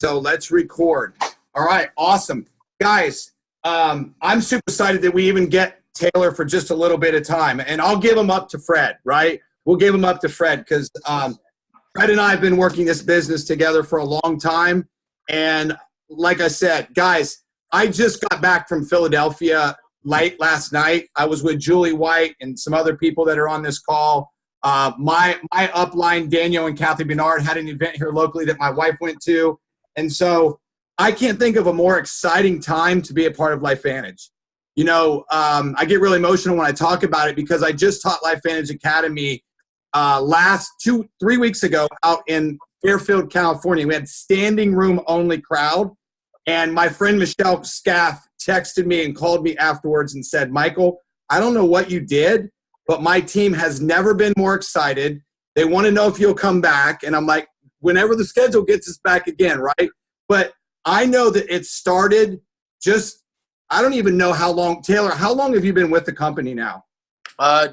So let's record. All right, awesome. Guys, I'm super excited that we even get Taylor for just a little bit of time. And I'll give him up to Fred, right? We'll give him up to Fred because Fred and I have been working this business together for a long time. And like I said, guys, I just got back from Philadelphia late last night. I was with Julie White and some other people that are on this call. My upline, Daniel and Kathy Bernard, had an event here locally that my wife went to. And so I can't think of a more exciting time to be a part of LifeVantage. You know, I get really emotional when I talk about it because I just taught LifeVantage Academy 3 weeks ago out in Fairfield, California. We had standing room only crowd. And my friend Michelle Scaff texted me and called me afterwards and said, Michael, I don't know what you did, but my team has never been more excited. They want to know if you'll come back. And I'm like, whenever the schedule gets us back again, right? But I know that it started just, I don't even know how long. Taylor, how long have you been with the company now?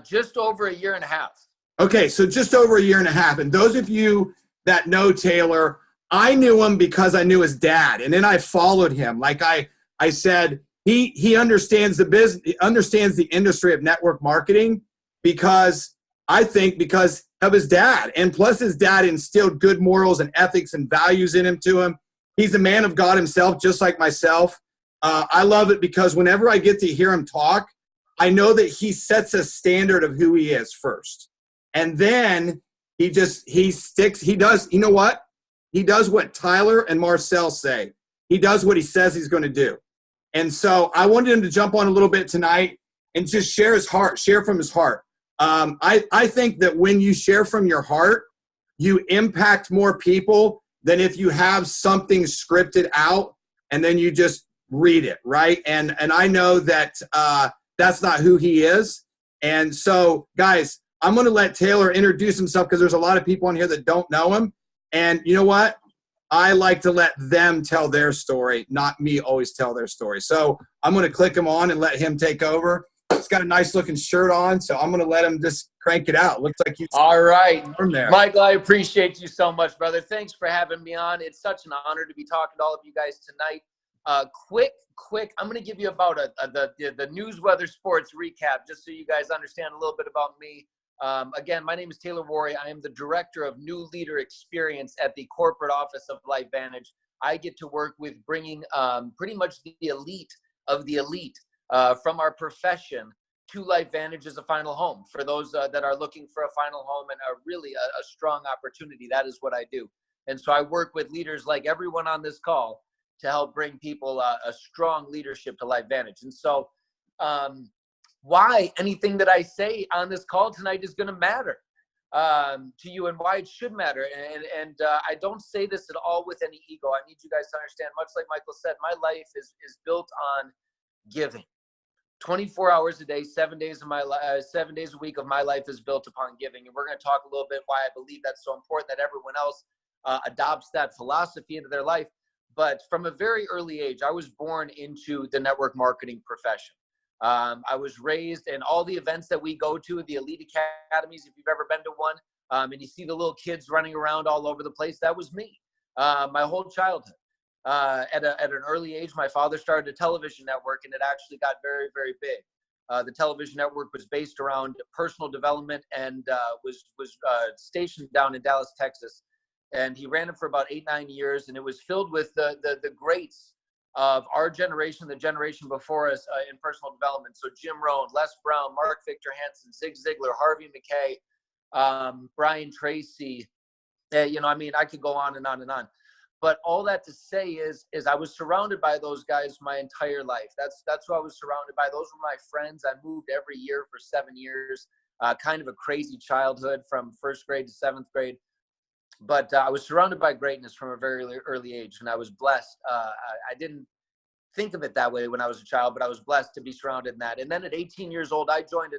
Just over a year and a half. Okay, so just over a year and a half. And those of you that know Taylor, I knew him because I knew his dad. And then I followed him. Like I said, he understands the business, he understands the industry of network marketing because of his dad. And plus his dad instilled good morals and ethics and values in him. He's a man of God himself, just like myself. I love it because whenever I get to hear him talk, I know that he sets a standard of who he is first. And then he does, you know what? He does what Tyler and Marcel say. He does what he says he's going to do. And so I wanted him to jump on a little bit tonight and just share his heart, share from his heart. I think that when you share from your heart, you impact more people than if you have something scripted out and then you just read it, right? And I know that that's not who he is. And so, guys, I'm going to let Taylor introduce himself because there's a lot of people on here that don't know him. And you know what? I like to let them tell their story, not me always tell their story. So I'm going to click him on and let him take over. He's got a nice looking shirt on, so I'm going to let him just crank it out. Looks like he's all right. From there. Michael, I appreciate you so much, brother. Thanks for having me on. It's such an honor to be talking to all of you guys tonight. Quick, I'm going to give you about the news, weather, sports recap, just so you guys understand a little bit about me. Again, my name is Taylor Worre. I am the Director of New Leader Experience at the corporate office of LifeVantage. I get to work with bringing pretty much the elite of the elite from our profession to LifeVantage as a final home. For those that are looking for a final home and are really a strong opportunity, that is what I do. And so I work with leaders like everyone on this call to help bring people a strong leadership to LifeVantage. And so why anything that I say on this call tonight is going to matter to you and why it should matter. And I don't say this at all with any ego. I need you guys to understand, much like Michael said, my life is built on giving. 24 hours a day, 7 days a week of my life is built upon giving. And we're going to talk a little bit why I believe that's so important that everyone else adopts that philosophy into their life. But from a very early age, I was born into the network marketing profession. I was raised in all the events that we go to, the elite academies, if you've ever been to one, and you see the little kids running around all over the place. That was me, my whole childhood. At an early age, my father started a television network, and it actually got very, very big. The television network was based around personal development and was stationed down in Dallas, Texas. And he ran it for about 8-9 years, and it was filled with the greats of our generation, the generation before us in personal development. So Jim Rohn, Les Brown, Mark Victor Hansen, Zig Ziglar, Harvey McKay, Brian Tracy. I could go on and on and on. But all that to say is I was surrounded by those guys my entire life. That's who I was surrounded by. Those were my friends. I moved every year for 7 years. Kind of a crazy childhood from 1st grade to 7th grade. But I was surrounded by greatness from a very early age, and I was blessed. I didn't think of it that way when I was a child, but I was blessed to be surrounded in that. And then at 18 years old, I joined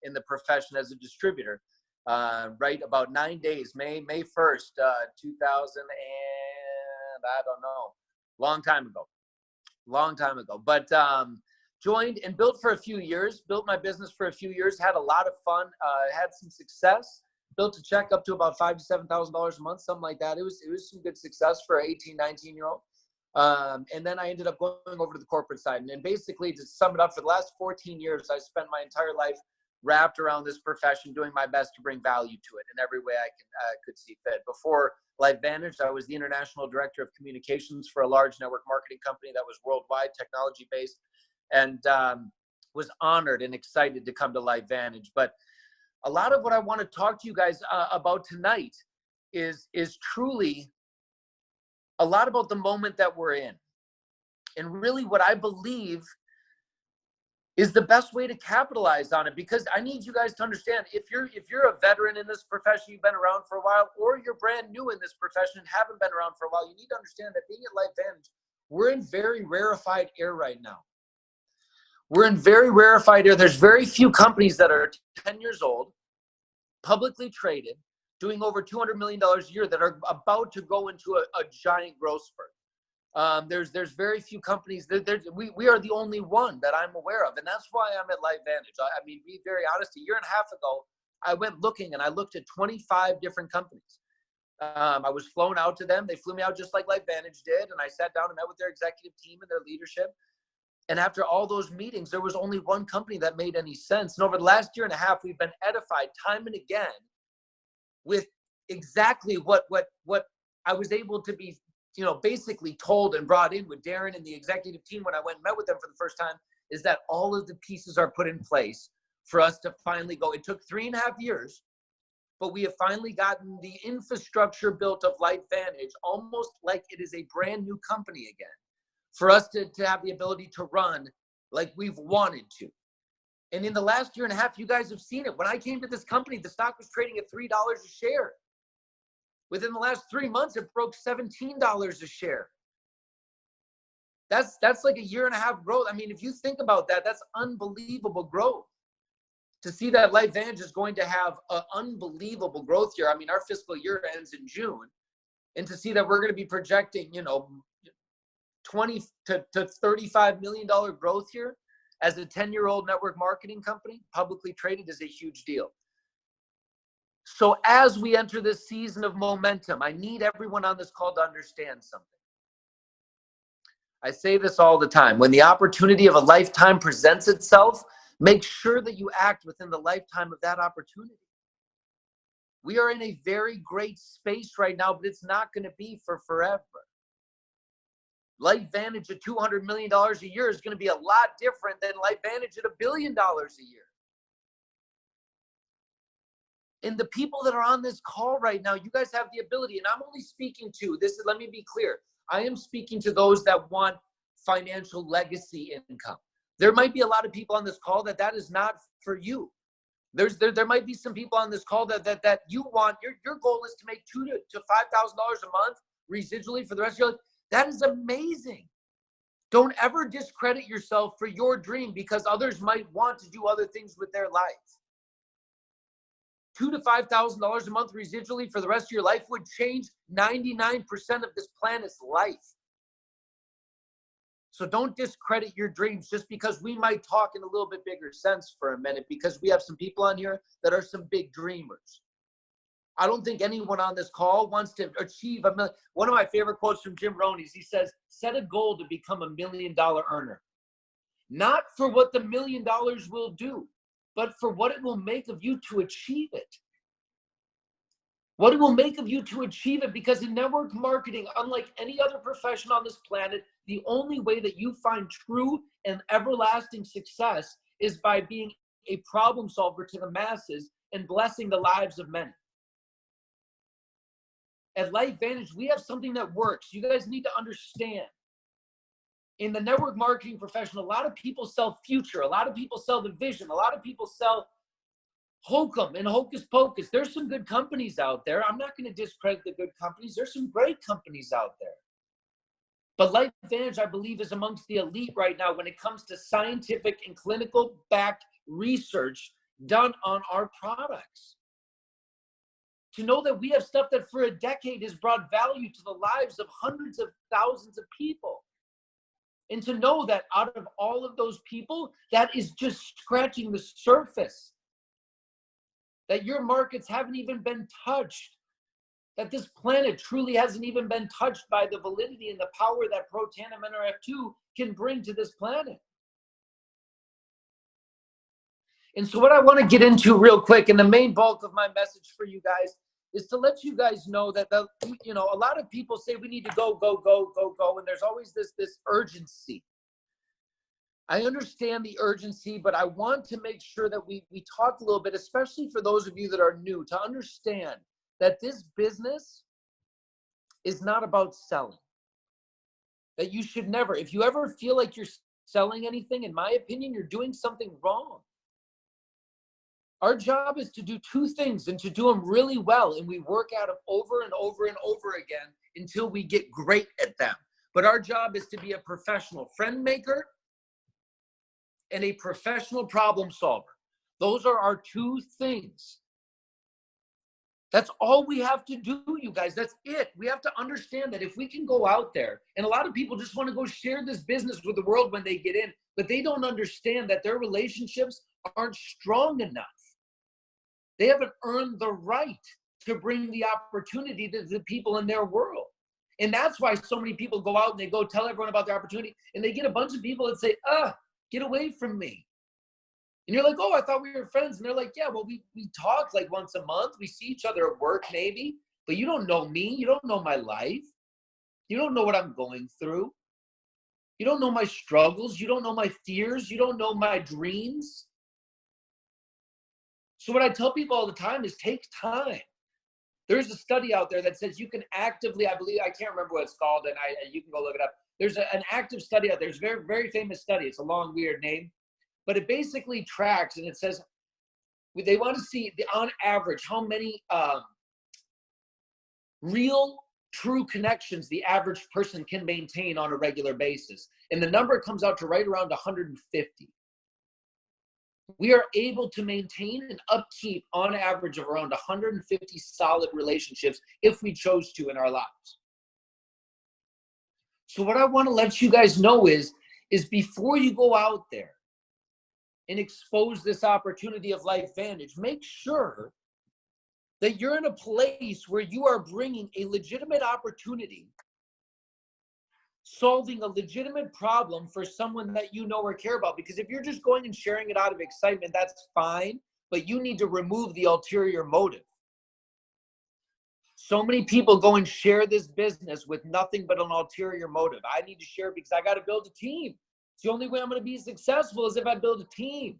in the profession as a distributor. Right about 9 days, May 1st, 2000 and I don't know, long time ago. But joined and built for a few years, built my business for a few years, had a lot of fun, had some success. built a check up to about $5,000 to $7,000 a month, something like that. It was some good success for an 18, 19-year-old. And then I ended up going over to the corporate side. And basically, to sum it up, for the last 14 years, I spent my entire life wrapped around this profession, doing my best to bring value to it in every way I could see fit. Before LifeVantage, I was the international director of communications for a large network marketing company that was worldwide, technology-based, and was honored and excited to come to LifeVantage. But a lot of what I want to talk to you guys about tonight is truly a lot about the moment that we're in, and really what I believe is the best way to capitalize on it. Because I need you guys to understand, if you're a veteran in this profession, you've been around for a while, or you're brand new in this profession and haven't been around for a while, you need to understand that being at LifeVantage, we're in very rarefied air right now. We're in very rarefied air. There's very few companies that are 10 years old, publicly traded, doing over $200 million a year, that are about to go into a giant growth spurt. There's very few companies. We are the only one that I'm aware of, and that's why I'm at LifeVantage. I mean, be very honest, a year and a half ago, I went looking and I looked at 25 different companies. I was flown out to them. They flew me out just like LifeVantage did, and I sat down and met with their executive team and their leadership. And after all those meetings, there was only one company that made any sense. And over the last year and a half, we've been edified time and again with exactly what I was able to be, basically told and brought in with Darren and the executive team when I went and met with them for the first time, is that all of the pieces are put in place for us to finally go. It took 3.5 years, but we have finally gotten the infrastructure built of LifeVantage, almost like it is a brand new company again, for us to have the ability to run like we've wanted to. And in the last year and a half, you guys have seen it. When I came to this company, the stock was trading at $3 a share. Within the last 3 months, it broke $17 a share. That's like a year and a half growth. I mean, if you think about that, that's unbelievable growth. To see that LifeVantage is going to have an unbelievable growth year. I mean, our fiscal year ends in June. And to see that we're going to be projecting, $20 to $35 million growth here as a 10-year-old network marketing company, publicly traded, is a huge deal. So as we enter this season of momentum, I need everyone on this call to understand something. I say this all the time. When the opportunity of a lifetime presents itself, make sure that you act within the lifetime of that opportunity. We are in a very great space right now, but it's not going to be for forever. LifeVantage at $200 million a year is going to be a lot different than LifeVantage at $1 billion a year. And the people that are on this call right now, you guys have the ability, and I'm only speaking to this. Let me be clear. I am speaking to those that want financial legacy income. There might be a lot of people on this call that is not for you. There might be some people on this call that you want. Your goal is to make $2,000 to $5,000 a month residually for the rest of your life. That is amazing. Don't ever discredit yourself for your dream because others might want to do other things with their life. $2,000 to $5,000 a month residually for the rest of your life would change 99% of this planet's life. So don't discredit your dreams just because we might talk in a little bit bigger sense for a minute, because we have some people on here that are some big dreamers. I don't think anyone on this call wants to achieve $1 million. One of my favorite quotes from Jim Rohn is, he says, set a goal to become $1 million earner. Not for what the $1 million will do, but for what it will make of you to achieve it. What it will make of you to achieve it, because in network marketing, unlike any other profession on this planet, the only way that you find true and everlasting success is by being a problem solver to the masses and blessing the lives of many. At LifeVantage, we have something that works. You guys need to understand. In the network marketing profession, a lot of people sell future. A lot of people sell the vision. A lot of people sell hokum and hocus pocus. There's some good companies out there. I'm not going to discredit the good companies. There's some great companies out there. But LifeVantage, I believe, is amongst the elite right now when it comes to scientific and clinical backed research done on our products. To know that we have stuff that for a decade has brought value to the lives of hundreds of thousands of people. And to know that out of all of those people, that is just scratching the surface that your markets haven't even been touched, that this planet truly hasn't even been touched by the validity and the power that Pro-Tandem NRF2 can bring to this planet. And so what I want to get into real quick, and the main bulk of my message for you guys, is to let you guys know that, a lot of people say we need to go, go, go, go, go, and there's always this urgency. I understand the urgency, but I want to make sure that we talk a little bit, especially for those of you that are new, to understand that this business is not about selling. That you should never, if you ever feel like you're selling anything, in my opinion, you're doing something wrong. Our job is to do two things and to do them really well. And we work at them over and over and over again until we get great at them. But our job is to be a professional friend maker and a professional problem solver. Those are our two things. That's all we have to do, you guys. That's it. We have to understand that if we can go out there, and a lot of people just want to go share this business with the world when they get in, but they don't understand that their relationships aren't strong enough. They haven't earned the right to bring the opportunity to the people in their world. And that's why so many people go out and they go tell everyone about their opportunity, and they get a bunch of people that say, get away from me. And you're like, oh, I thought we were friends. And they're like, yeah, well, we talk like once a month. We see each other at work maybe, but you don't know me. You don't know my life. You don't know what I'm going through. You don't know my struggles. You don't know my fears. You don't know my dreams. So what I tell people all the time is take time. There's a study out there that says you can actively, I can't remember what it's called, and you can go look it up. There's an active study out there. It's a very, very famous study. It's a long, weird name, but it basically tracks, and it says they want to see, on average, how many real, true connections the average person can maintain on a regular basis. And the number comes out to right around 150. We are able to maintain and upkeep on average of around 150 solid relationships if we chose to in our lives. So what I want to let you guys know is before you go out there and expose this opportunity of LifeVantage, make sure that you're in a place where you are bringing a legitimate opportunity, solving a legitimate problem for someone that you know or care about. Because if you're just going and sharing it out of excitement, that's fine, but you need to remove the ulterior motive. So many people go and share this business with nothing but an ulterior motive. I need to share because I got to build a team. It's the only way I'm going to be successful is if I build a team.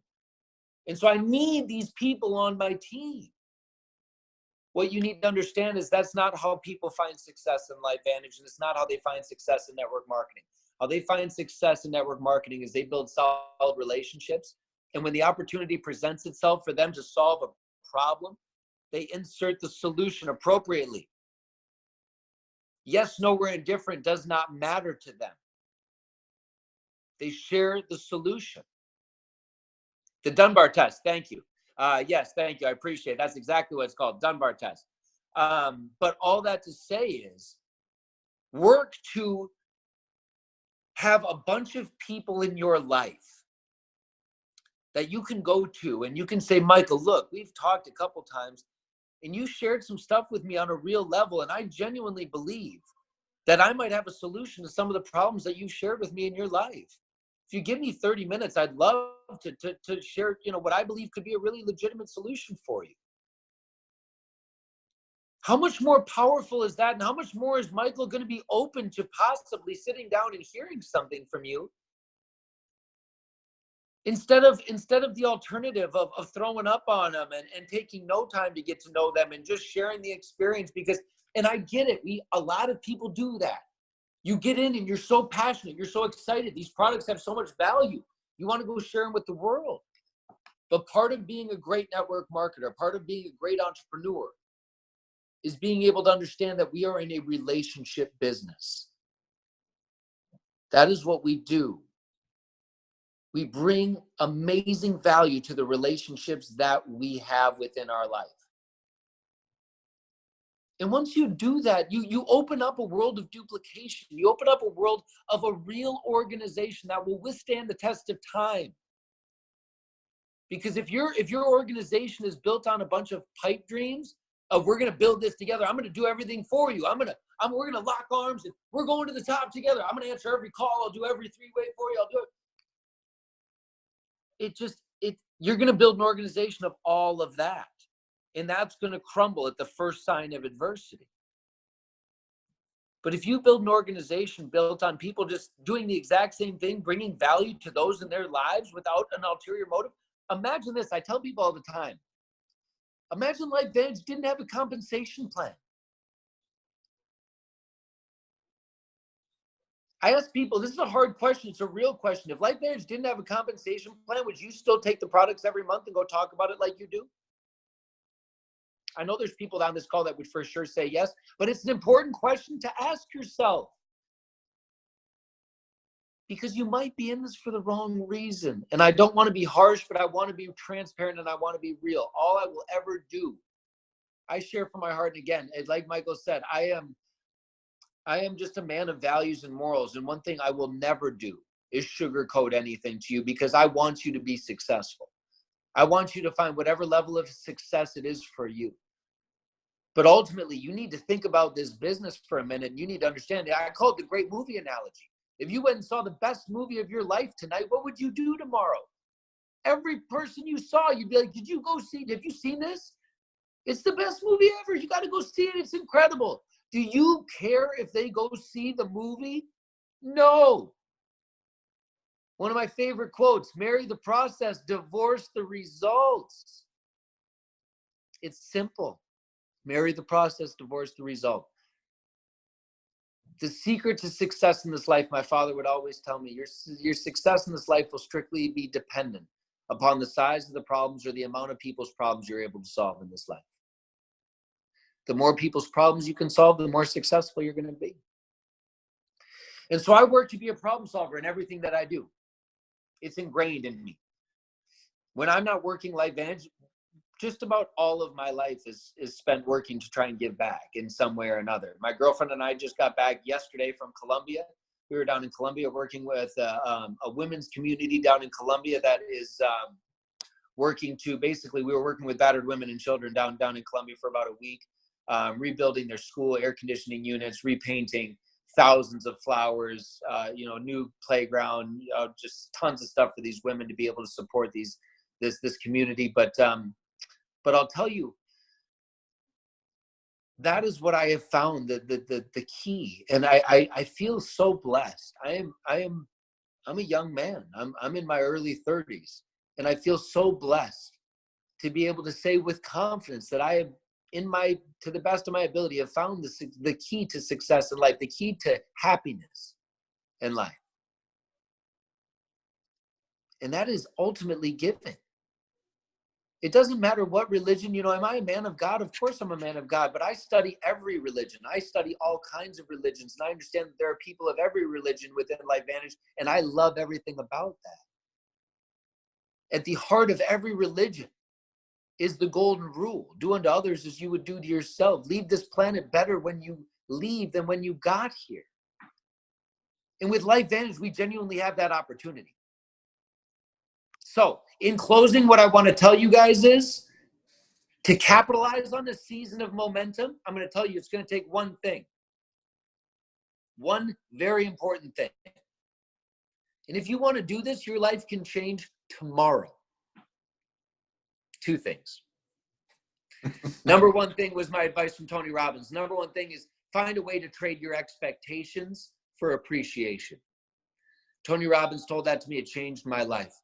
And so I need these people on my team. What you need to understand is that's not how people find success in LifeVantage, and it's not how they find success in network marketing. How they find success in network marketing is they build solid relationships, and when the opportunity presents itself for them to solve a problem, they insert the solution appropriately. Yes, no, or indifferent does not matter to them. They share the solution. The Dunbar test, thank you. Yes, thank you. I appreciate it. That's exactly what it's called, Dunbar test. But all that to say is work to have a bunch of people in your life that you can go to and you can say, Michael, look, we've talked a couple times and you shared some stuff with me on a real level. And I genuinely believe that I might have a solution to some of the problems that you shared with me in your life. If you give me 30 minutes, I'd love to share, what I believe could be a really legitimate solution for you. How much more powerful is that? And how much more is Michael going to be open to possibly sitting down and hearing something from you instead of the alternative of throwing up on them and taking no time to get to know them and just sharing the experience? Because, and I get it, a lot of people do that. You get in and you're so passionate, you're so excited. These products have so much value. You want to go share them with the world. But part of being a great network marketer, part of being a great entrepreneur is being able to understand that we are in a relationship business. That is what we do. We bring amazing value to the relationships that we have within our life. And once you do that, you open up a world of duplication. You open up a world of a real organization that will withstand the test of time. Because if your organization is built on a bunch of pipe dreams of we're going to build this together, I'm going to do everything for you. We're going to lock arms and we're going to the top together. I'm going to answer every call. I'll do every three-way for you. I'll do it. You're going to build an organization of all of that. And that's going to crumble at the first sign of adversity. But if you build an organization built on people just doing the exact same thing, bringing value to those in their lives without an ulterior motive, imagine this. I tell people all the time, imagine LifeVantage didn't have a compensation plan. I ask people, this is a hard question. It's a real question. If LifeVantage didn't have a compensation plan, would you still take the products every month and go talk about it like you do? I know there's people on this call that would for sure say yes, but it's an important question to ask yourself. Because you might be in this for the wrong reason. And I don't want to be harsh, but I want to be transparent and I want to be real. All I will ever do, I share from my heart. And again, like Michael said, I am just a man of values and morals. And one thing I will never do is sugarcoat anything to you because I want you to be successful. I want you to find whatever level of success it is for you. But ultimately, you need to think about this business for a minute. And you need to understand it. I call it the great movie analogy. If you went and saw the best movie of your life tonight, what would you do tomorrow? Every person you saw, you'd be like, have you seen this? It's the best movie ever. You got to go see it. It's incredible. Do you care if they go see the movie? No. One of my favorite quotes, marry the process, divorce the results. It's simple. Marry the process, divorce the result. The secret to success in this life, my father would always tell me, your success in this life will strictly be dependent upon the size of the problems or the amount of people's problems you're able to solve in this life. The more people's problems you can solve, the more successful you're going to be. And so I work to be a problem solver in everything that I do. It's ingrained in me. When I'm not working LifeVantage, just about all of my life is spent working to try and give back in some way or another. My girlfriend and I just got back yesterday from Colombia. We were down in Colombia working with a women's community down in Colombia that is working to basically, we were working with battered women and children down in Colombia for about a week, rebuilding their school air conditioning units, repainting thousands of flowers, new playground, just tons of stuff for these women to be able to support this community. But I'll tell you, that is what I have found the key. And I feel so blessed. I'm a young man. I'm in my early 30s, and I feel so blessed to be able to say with confidence that I have, to the best of my ability, have found the key to success in life, the key to happiness in life. And that is ultimately giving. It doesn't matter what religion, am I a man of God? Of course I'm a man of God, but I study every religion. I study all kinds of religions, and I understand that there are people of every religion within LifeVantage, and I love everything about that. At the heart of every religion is the golden rule. Do unto others as you would do to yourself. Leave this planet better when you leave than when you got here. And with LifeVantage, we genuinely have that opportunity. So, in closing, what I want to tell you guys is to capitalize on the season of momentum. I'm going to tell you it's going to take one thing. One very important thing. And if you want to do this, your life can change tomorrow. Two things. Number one thing was my advice from Tony Robbins. Number one thing is find a way to trade your expectations for appreciation. Tony Robbins told that to me. It changed my life.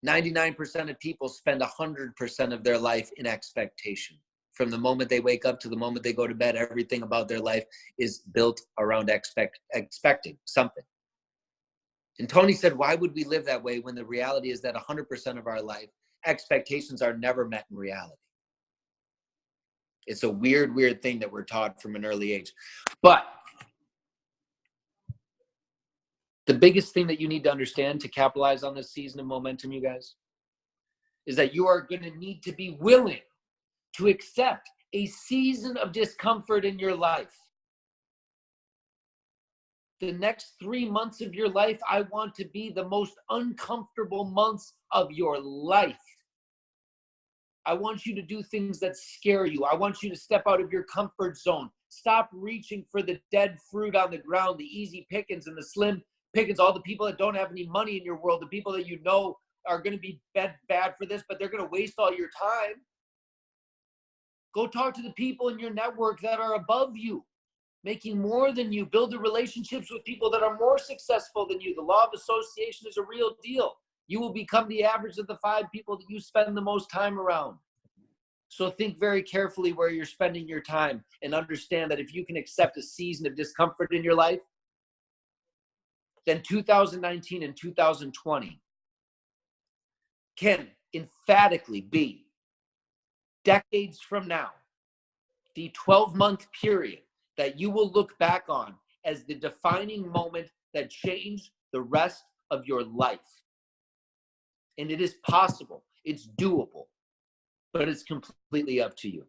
99% of people spend 100% of their life in expectation. From the moment they wake up to the moment they go to bed, everything about their life is built around expecting something. And Tony said, why would we live that way when the reality is that 100% of our life, expectations are never met in reality? It's a weird thing that we're taught from an early age. But the biggest thing that you need to understand to capitalize on this season of momentum, you guys, is that you are going to need to be willing to accept a season of discomfort in your life. The next 3 months of your life, I want to be the most uncomfortable months of your life. I want you to do things that scare you. I want you to step out of your comfort zone. Stop reaching for the dead fruit on the ground, the easy pickings and the slim pickings, all the people that don't have any money in your world, the people that you know are going to be bad for this, but they're going to waste all your time. Go talk to the people in your network that are above you, making more than you. Build the relationships with people that are more successful than you. The law of association is a real deal. You will become the average of the 5 people that you spend the most time around. So think very carefully where you're spending your time, and understand that if you can accept a season of discomfort in your life, then 2019 and 2020 can emphatically be, decades from now, the 12-month period that you will look back on as the defining moment that changed the rest of your life. And it is possible, it's doable, but it's completely up to you.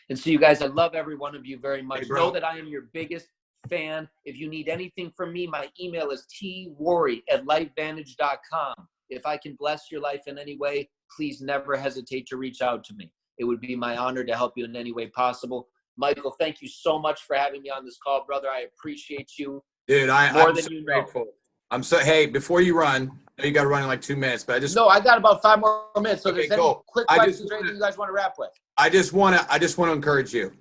And so, you guys, I love every one of you very much. Hey, know that I am your biggest fan. If you need anything from me, my email is tworre@lifevantage.com. If I can bless your life in any way, please never hesitate to reach out to me. It would be my honor to help you in any way possible. Michael, thank you so much for having me on this call, brother. I appreciate you. Dude, I'm than so you know. grateful. Hey, before you run, I know you got to run in like 2 minutes, but I got about 5 more minutes. So Okay, there's cool. any quick questions or anything you guys want to wrap with? I just want to encourage you.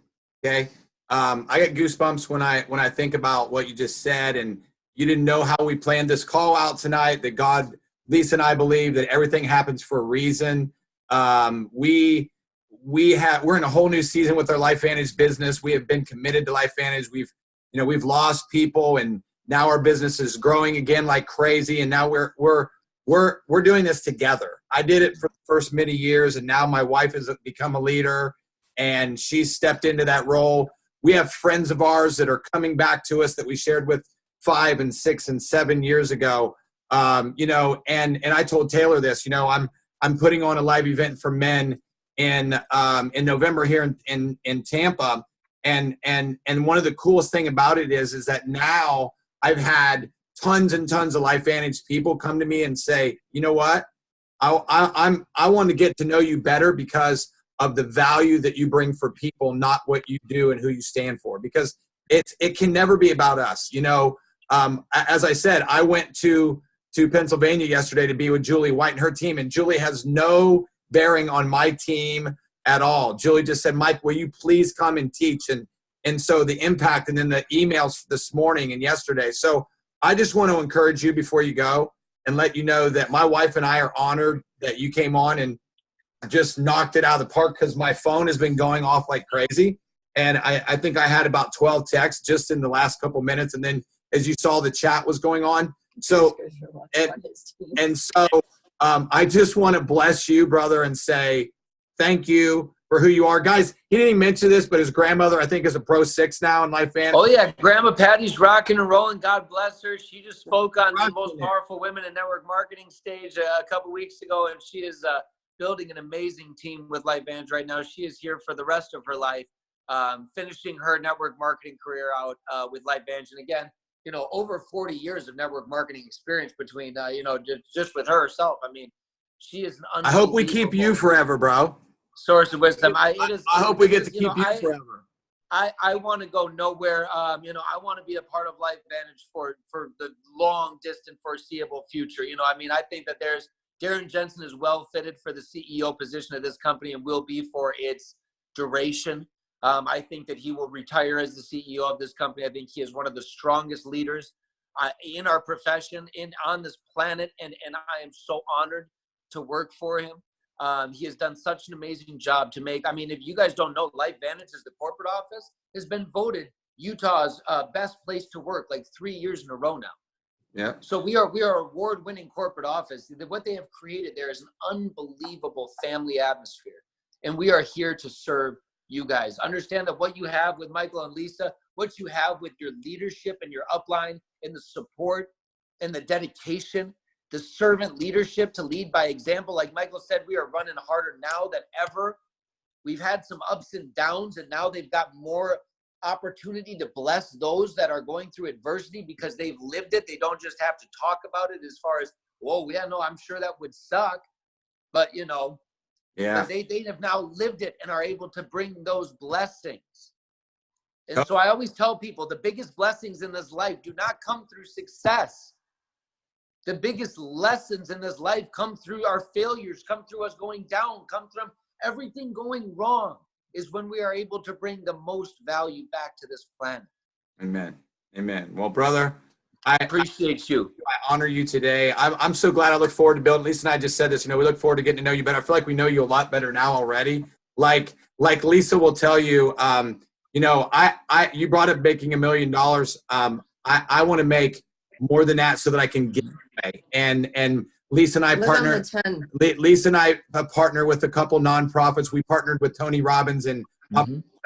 Okay. I get goosebumps when I think about what you just said, and you didn't know how we planned this call out tonight, that God, Lisa and I believe that everything happens for a reason. We're in a whole new season with our Life Vantage business. We have been committed to Life Vantage. We've lost people, and now our business is growing again like crazy. And now we're doing this together. I did it for the first many years, and now my wife has become a leader, and she's stepped into that role. We have friends of ours that are coming back to us that we shared with 5 and 6 and 7 years ago. And I told Taylor this, I'm putting on a live event for men in November here in Tampa. And one of the coolest thing about it is that now I've had tons and tons of Life Vantage people come to me and say, you know what? I want to get to know you better because of the value that you bring for people, not what you do and who you stand for, because it can never be about us. As I said, I went to Pennsylvania yesterday to be with Julie White and her team, and Julie has no bearing on my team at all. Julie just said, Mike, will you please come and teach? And so the impact, and then the emails this morning and yesterday. So I just want to encourage you before you go and let you know that my wife and I are honored that you came on and just knocked it out of the park, because my phone has been going off like crazy. And I think I had about 12 texts just in the last couple minutes. And then as you saw, the chat was going on. So, I just want to bless you, brother, and say thank you for who you are. Guys, he didn't even mention this, but his grandmother, I think, is a Pro 6 now in Life Vantage. Oh, yeah. Grandma Patty's rocking and rolling. God bless her. She just spoke on the most powerful women in network marketing stage a couple weeks ago, and she is building an amazing team with Life Vantage right now. She is here for the rest of her life, finishing her network marketing career out with Life Vantage. And again, over 40 years of network marketing experience between, just with herself. I mean, she is an unbelievable. I hope we keep you forever, bro. Source of wisdom. I hope we get to keep you forever. I want to go nowhere. I want to be a part of Life Vantage for the long, distant, foreseeable future. I think that Darren Jensen is well fitted for the CEO position of this company and will be for its duration. I think that he will retire as the CEO of this company. I think he is one of the strongest leaders in our profession, on this planet, and I am so honored to work for him. He has done such an amazing job to make. If you guys don't know, Life Vantage, as the corporate office, has been voted Utah's best place to work like 3 years in a row now. Yeah. So we are award-winning corporate office. What they have created there is an unbelievable family atmosphere, and we are here to serve you guys. Understand that what you have with Michael and Lisa, what you have with your leadership and your upline, and the support and the dedication, the servant leadership to lead by example. Like Michael said, we are running harder now than ever. We've had some ups and downs, and now they've got more opportunity to bless those that are going through adversity because they've lived it. They don't just have to talk about it as far as, I'm sure that would suck. But, Yeah. But they have now lived it and are able to bring those blessings. And so I always tell people the biggest blessings in this life do not come through success. The biggest lessons in this life come through our failures, come through us going down, come from everything going wrong, is when we are able to bring the most value back to this planet. Amen. Amen. Well, brother, I appreciate you. I honor you today. I'm so glad. I look forward to building. Lisa and I just said this. We look forward to getting to know you better. I feel like we know you a lot better now already. Like Lisa will tell you, you brought up making $1 million. I want to make more than that so that I can give away. And Lisa and I partner. Lisa and I partner with a couple nonprofits. We partnered with Tony Robbins and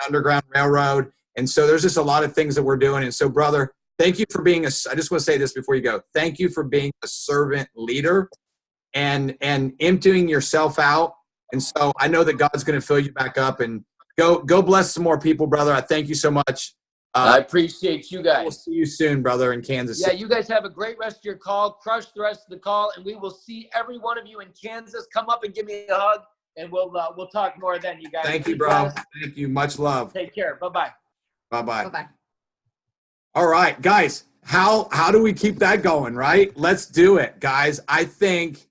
Underground Railroad. And so there's just a lot of things that we're doing. And so, brother, thank you for being I just want to say this before you go. Thank you for being a servant leader and emptying yourself out. And so I know that God's going to fill you back up, and go bless some more people, brother. I thank you so much. I appreciate you guys. We'll see you soon, brother, in Kansas City. Yeah, you guys have a great rest of your call. Crush the rest of the call, and we will see every one of you in Kansas. Come up and give me a hug, and we'll talk more then, you guys. Thank you, bro. Thank you. Much love. Take care. Bye-bye. Bye-bye. Bye-bye. All right, guys, how do we keep that going, right? Let's do it, guys. I think,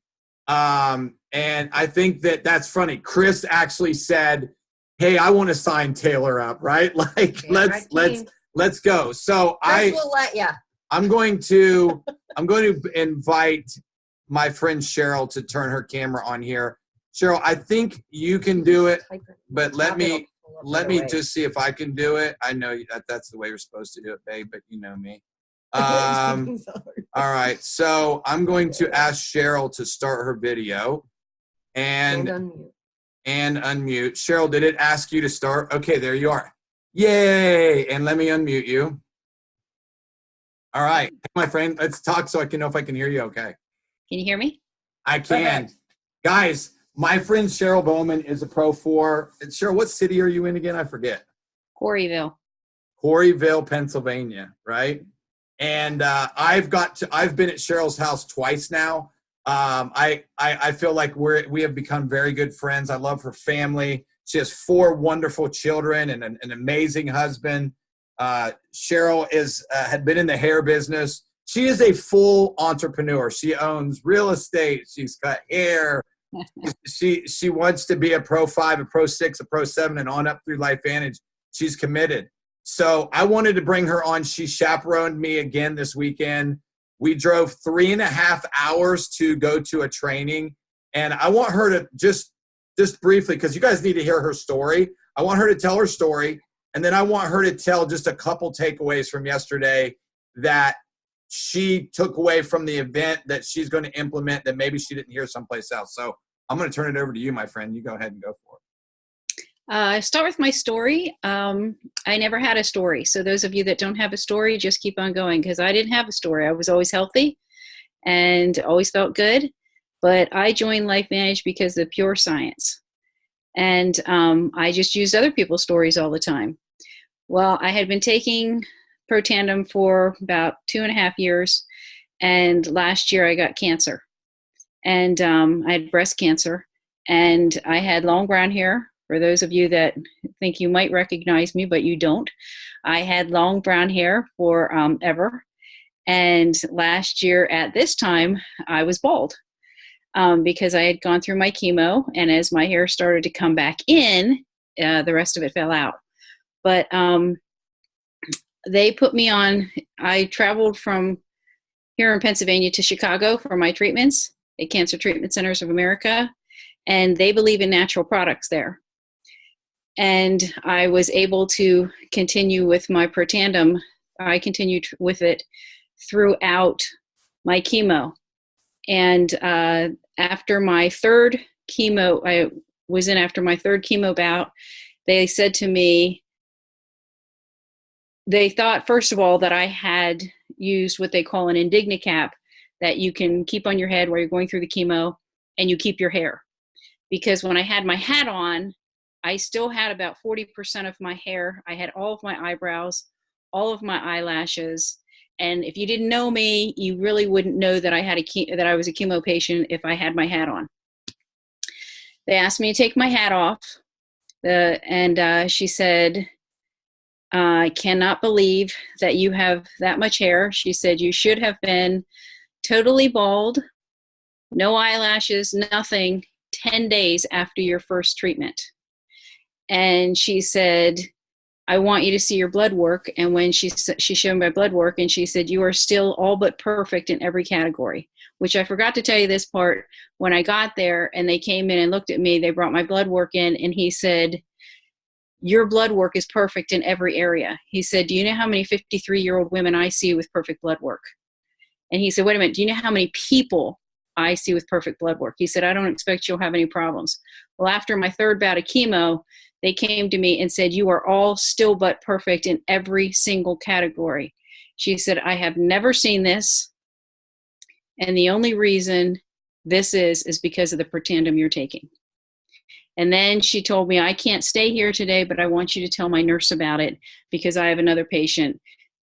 and I think that's funny. Chris actually said, hey, I want to sign Taylor up, right? Like, let's go. So Chris will let ya. I'm going to invite my friend Cheryl to turn her camera on here. Cheryl, I think you can do it, but let me just see if I can do it. I know that's the way you're supposed to do it, babe, but you know me. All right, so I'm going to ask Cheryl to start her video and unmute. Cheryl, did it ask you to start? Okay, there you are. Yay! And let me unmute you. All right, my friend, let's talk so I can know if I can hear you okay. Can you hear me? I can. Guys, my friend Cheryl Bowman is a Pro 4. Cheryl, what city are you in again? I forget. Quarryville, Pennsylvania, right? And I've been at Cheryl's house twice now. I feel like we have become very good friends. I love her family. She has 4 wonderful children and an amazing husband. Cheryl had been in the hair business. She is a full entrepreneur. She owns real estate. She's cut hair. She wants to be a Pro 5, a Pro 6, a Pro 7, and on up through LifeVantage. She's committed. So I wanted to bring her on. She chaperoned me again this weekend. We drove 3.5 hours to go to a training. And I want her to just briefly, because you guys need to hear her story. I want her to tell her story. And then I want her to tell just a couple takeaways from yesterday that she took away from the event that she's going to implement that maybe she didn't hear someplace else. So I'm going to turn it over to you, my friend. You go ahead and go for it. Start with my story. I never had a story. So those of you that don't have a story, just keep on going, because I didn't have a story. I was always healthy and always felt good. But I joined LifeVantage because of pure science. And I just used other people's stories all the time. Well, I had been taking Protandim for about 2.5 years. And last year I got cancer. And I had breast cancer. And I had long brown hair. For those of you that think you might recognize me, but you don't, I had long brown hair for ever. And last year at this time, I was bald because I had gone through my chemo. And as my hair started to come back in, the rest of it fell out. But they put me on, I traveled from here in Pennsylvania to Chicago for my treatments at Cancer Treatment Centers of America. And they believe in natural products there. And I was able to continue with my Protandim. I continued with it throughout my chemo. And after my third chemo, after my third chemo bout, they said to me, they thought, first of all, that I had used what they call an indigna cap that you can keep on your head while you're going through the chemo, and you keep your hair. Because when I had my hat on, I still had about 40% of my hair. I had all of my eyebrows, all of my eyelashes. And if you didn't know me, you really wouldn't know that I was a chemo patient if I had my hat on. They asked me to take my hat off. And she said, I cannot believe that you have that much hair. She said, you should have been totally bald, no eyelashes, nothing, 10 days after your first treatment. And she said, I want you to see your blood work. And when she showed my blood work, and she said, you are still all but perfect in every category, which I forgot to tell you this part. When I got there and they came in and looked at me, they brought my blood work in, and he said, your blood work is perfect in every area. He said, do you know how many 53-year-old women I see with perfect blood work? And he said, wait a minute, do you know how many people I see with perfect blood work? He said, I don't expect you'll have any problems. Well, after my third bout of chemo, they came to me and said, you are all still but perfect in every single category. She said, I have never seen this. And the only reason this is because of the Protandim you're taking. And then she told me, I can't stay here today, but I want you to tell my nurse about it because I have another patient.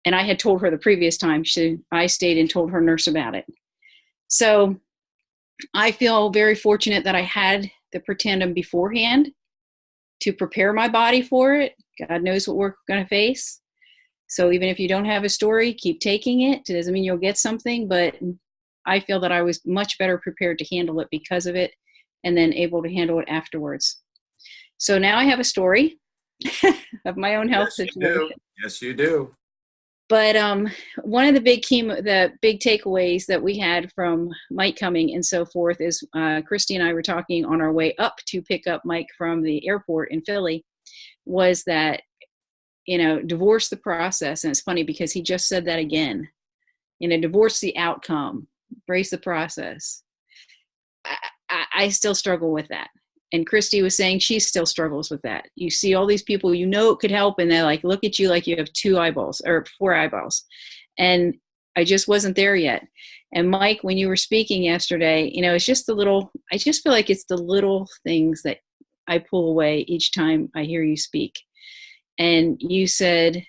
And I had told her the previous time. I stayed and told her nurse about it. So I feel very fortunate that I had the Protandim beforehand to prepare my body for it. God knows what we're going to face. So even if you don't have a story, keep taking it. It doesn't mean you'll get something, but I feel that I was much better prepared to handle it because of it, and then able to handle it afterwards. So now I have a story of my own health situation. Yes, you do. But one of the big takeaways that we had from Mike coming and so forth is Christy and I were talking on our way up to pick up Mike from the airport in Philly, was that, divorce the process. And it's funny because he just said that again, divorce the outcome, embrace the process. I still struggle with that. And Christy was saying she still struggles with that. You see all these people it could help, and they're like, look at you like you have 2 eyeballs or 4 eyeballs. And I just wasn't there yet. And Mike, when you were speaking yesterday, it's just I just feel like it's the little things that I pull away each time I hear you speak. And you said,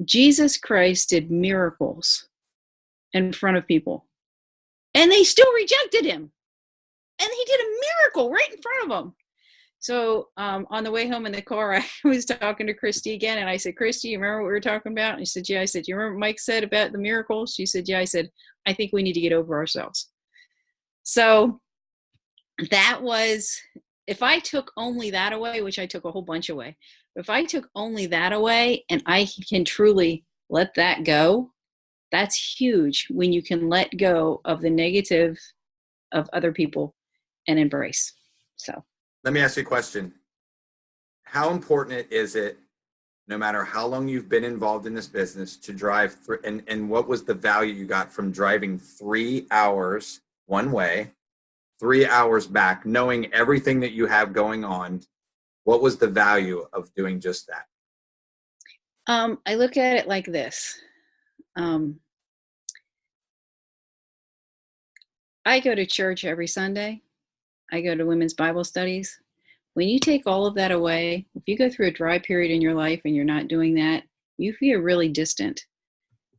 Jesus Christ did miracles in front of people. And they still rejected him. And he did a miracle right in front of them. So on the way home in the car, I was talking to Christy again. And I said, Christy, you remember what we were talking about? And she said, yeah. I said, you remember what Mike said about the miracles? She said, yeah. I said, I think we need to get over ourselves. So that was, if I took only that away, which I took a whole bunch away, if I took only that away and I can truly let that go, that's huge when you can let go of the negative of other people and embrace. So let me ask you a question. How important is it, no matter how long you've been involved in this business, to drive through, and what was the value you got from driving 3 hours one way, 3 hours back, knowing everything that you have going on? What was the value of doing just that? I look at it like this. I go to church every Sunday. I go to women's Bible studies. When you take all of that away, if you go through a dry period in your life and you're not doing that, you feel really distant.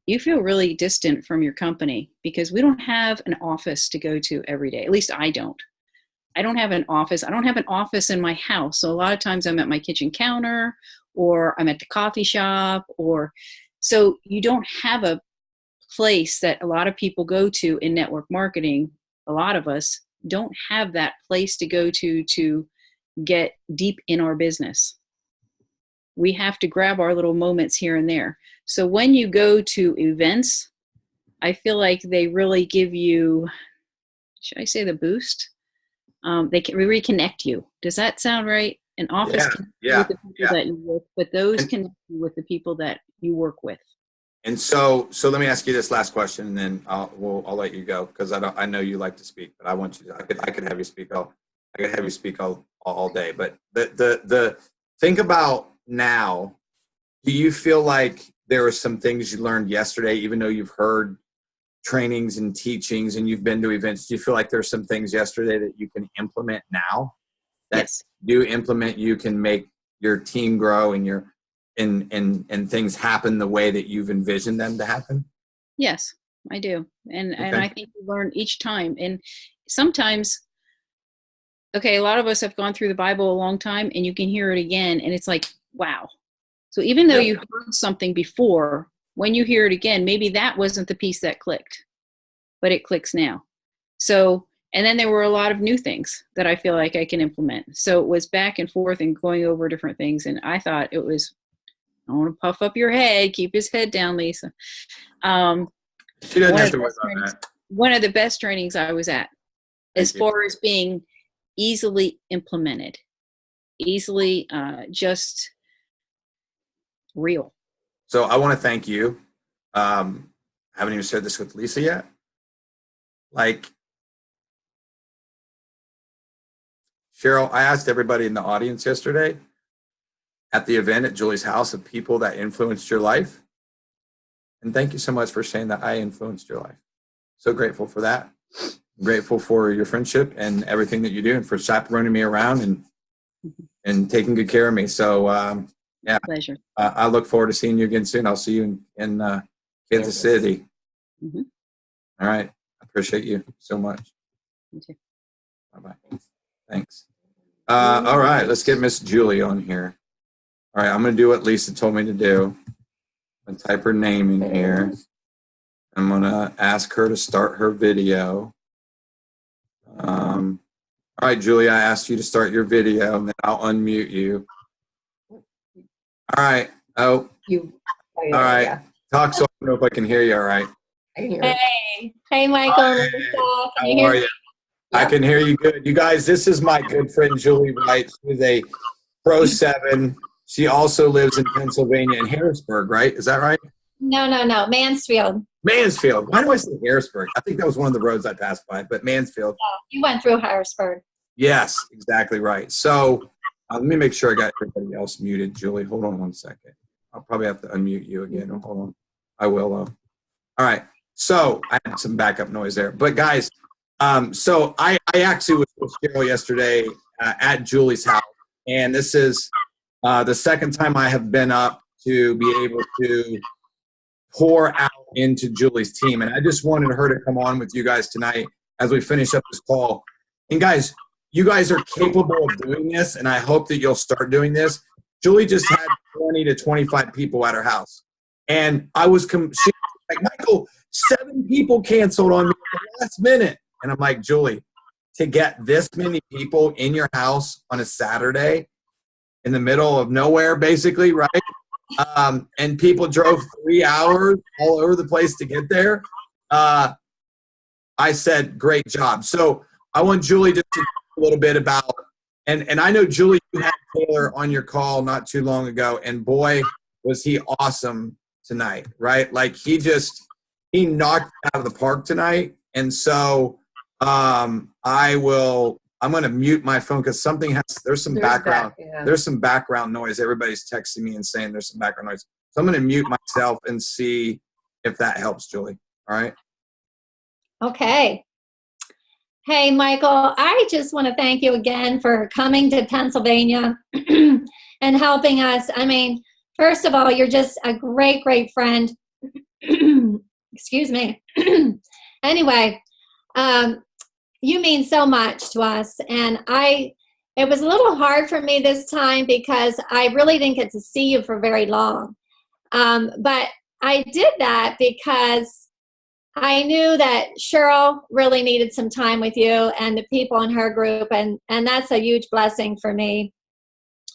You feel really distant from your company because we don't have an office to go to every day. At least I don't. I don't have an office. I don't have an office in my house. So a lot of times I'm at my kitchen counter, or I'm at the coffee shop, so you don't have a place that a lot of people go to in network marketing. A lot of us don't have that place to go to get deep in our business. We have to grab our little moments here and there. So when you go to events, I feel like they really give you, should I say the boost? They can reconnect you. Does that sound right? An office with the people that you work, but those connect you with the people that you work with. And so let me ask you this last question, and then I'll let you go, because I know you like to speak, but I want you to, I could have you speak all day. But the think about now. Do you feel like there are some things you learned yesterday, even though you've heard trainings and teachings and you've been to events? Do you feel like there's some things yesterday that you can implement now? Yes. You can make your team grow and things happen the way that you've envisioned them to happen? Yes, I do. And I think you learn each time. And sometimes okay, a lot of us have gone through the Bible a long time, and you can hear it again, and it's like, wow. So even though you heard something before, when you hear it again, maybe that wasn't the piece that clicked, but it clicks now. So, and then there were a lot of new things that I feel like I can implement. So it was back and forth and going over different things. And I thought it was, I want to puff up your head, keep his head down, Lisa. She doesn't have to worry about that. One of the best trainings I was at, as far as being easily implemented, easily just real. So I want to thank you. I haven't even shared this with Lisa yet. Like, Cheryl, I asked everybody in the audience yesterday at the event at Julie's house of people that influenced your life. And thank you so much for saying that I influenced your life. So grateful for that. I'm grateful for your friendship and everything that you do, and for chaperoning me around and taking good care of me. So, yeah, pleasure. I look forward to seeing you again soon. I'll see you in Kansas City. Mm-hmm. All right. I appreciate you so much. You too. Bye-bye. Thanks. All right. Let's get Miss Julie on here. All right. I'm going to do what Lisa told me to do. I'm going to type her name in here. I'm going to ask her to start her video. All right, Julie, I asked you to start your video, and then I'll unmute you. All right. Oh. All right. Yeah. Talk so I don't know if I can hear you all right. I can hear you. Hey, Michael. Hi. How are you? Yeah. I can hear you good. You guys, this is my good friend, Julie Wright. She's a Pro 7. She also lives in Pennsylvania, in Harrisburg, right? Is that right? No. Mansfield. Mansfield. Why do I say Harrisburg? I think that was one of the roads I passed by, but Mansfield. Oh, you went through Harrisburg. Yes, exactly right. So let me make sure I got everybody else muted. Julie, hold on one second. I'll probably have to unmute you again. Hold on. I will. All right. So I had some backup noise there. But guys, so I actually was with Cheryl yesterday at Julie's house. And this is the second time I have been up to be able to pour out into Julie's team. And I just wanted her to come on with you guys tonight as we finish up this call. And guys, you guys are capable of doing this, and I hope that you'll start doing this. Julie just had 20 to 25 people at her house. And I was she was like, Michael, 7 people canceled on me at the last minute. And I'm like, Julie, to get this many people in your house on a Saturday in the middle of nowhere, basically, right? And people drove 3 hours all over the place to get there. I said, great job. So I want Julie to talk a little bit about, and I know, Julie, you had Taylor on your call not too long ago, and boy, was he awesome tonight, right? Like he knocked it out of the park tonight. And so I'm going to mute my phone because there's some background noise. Everybody's texting me and saying there's some background noise. So I'm going to mute myself and see if that helps, Julie. All right. Okay. Hey, Michael, I just want to thank you again for coming to Pennsylvania and helping us. I mean, first of all, you're just a great, great friend. Excuse me. Anyway, you mean so much to us. And it was a little hard for me this time because I really didn't get to see you for very long. But I did that because I knew that Cheryl really needed some time with you and the people in her group, and that's a huge blessing for me.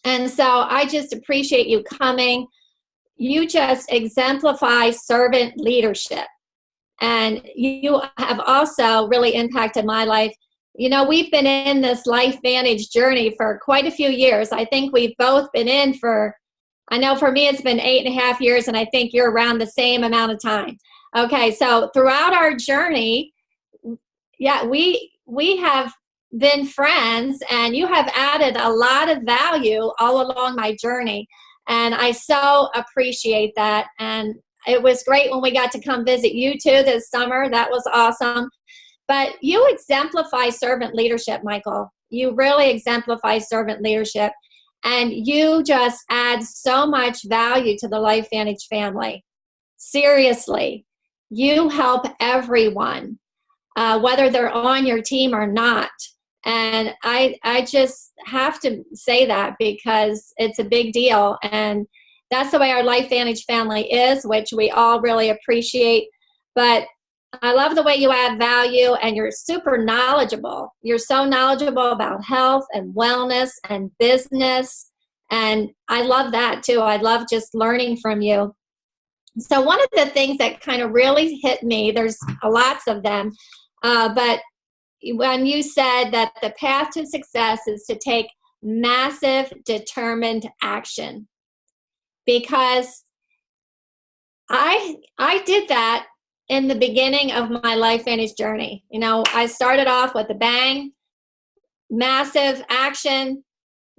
And so I just appreciate you coming. You just exemplify servant leadership. And you have also really impacted my life. You know, we've been in this LifeVantage journey for quite a few years. I think we've both been in I know for me it's been 8.5 years, and I think you're around the same amount of time. Okay, so throughout our journey, yeah, we have been friends, and you have added a lot of value all along my journey. And I so appreciate that. And it was great when we got to come visit you too this summer. That was awesome. But you exemplify servant leadership, Michael. You really exemplify servant leadership. And you just add so much value to the LifeVantage family. Seriously, you help everyone, whether they're on your team or not. And I just have to say that because it's a big deal. And that's the way our LifeVantage family is, which we all really appreciate. But I love the way you add value, and you're super knowledgeable. You're so knowledgeable about health and wellness and business. And I love that too. I love just learning from you. So one of the things that kind of really hit me, there's lots of them, but when you said that the path to success is to take massive, determined action, because I did that in the beginning of my LifeVantage journey. You know, I started off with a bang, massive action,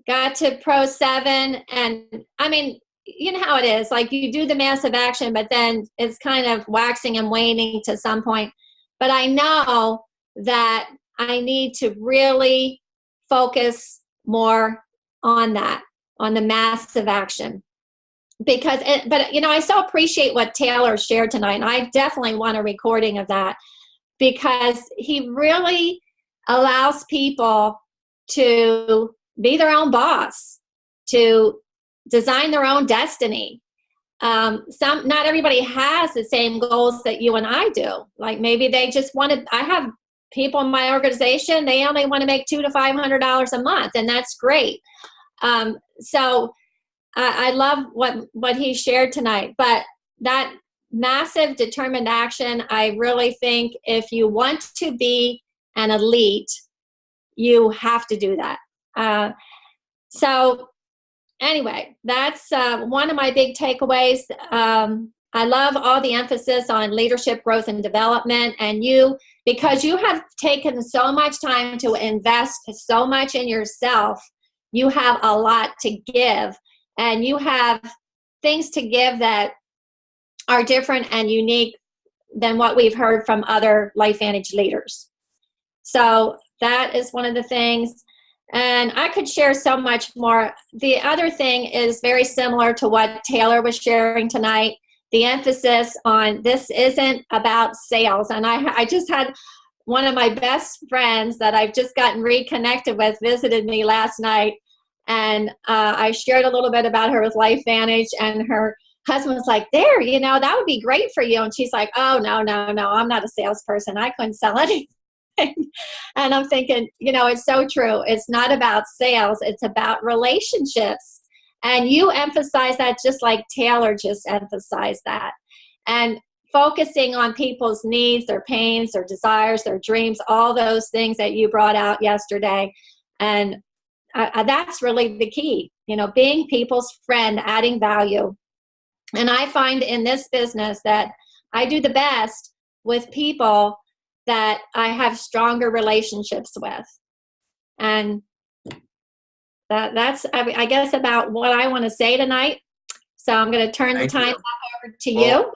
got to Pro 7, and I mean, you know how it is. Like, you do the massive action, but then it's kind of waxing and waning to some point. But I know that I need to really focus more on that, on the massive action. But you know, I so appreciate what Taylor shared tonight, and I definitely want a recording of that, because he really allows people to be their own boss, to design their own destiny. Not everybody has the same goals that you and I do. Like, maybe they just I have people in my organization, they only want to make $200 to $500 a month, and that's great. So I love what he shared tonight. But that massive determined action, I really think if you want to be an elite, you have to do that. So anyway, that's one of my big takeaways. I love all the emphasis on leadership, growth, and development. And because you have taken so much time to invest so much in yourself, you have a lot to give. And you have things to give that are different and unique than what we've heard from other LifeVantage leaders. So that is one of the things. And I could share so much more. The other thing is very similar to what Taylor was sharing tonight. The emphasis on this isn't about sales. And I just had one of my best friends that I've just gotten reconnected with visited me last night. And I shared a little bit about her with LifeVantage, and her husband was like, there, you know, that would be great for you. And she's like, oh, no, I'm not a salesperson. I couldn't sell anything. And I'm thinking, you know, it's so true. It's not about sales. It's about relationships. And you emphasize that just like Taylor just emphasized that. And focusing on people's needs, their pains, their desires, their dreams, all those things that you brought out yesterday. And that's really the key, you know, being people's friend, adding value. And I find in this business that I do the best with people that I have stronger relationships with. And that's, I guess, about what I want to say tonight. So I'm going to turn the time back over to you.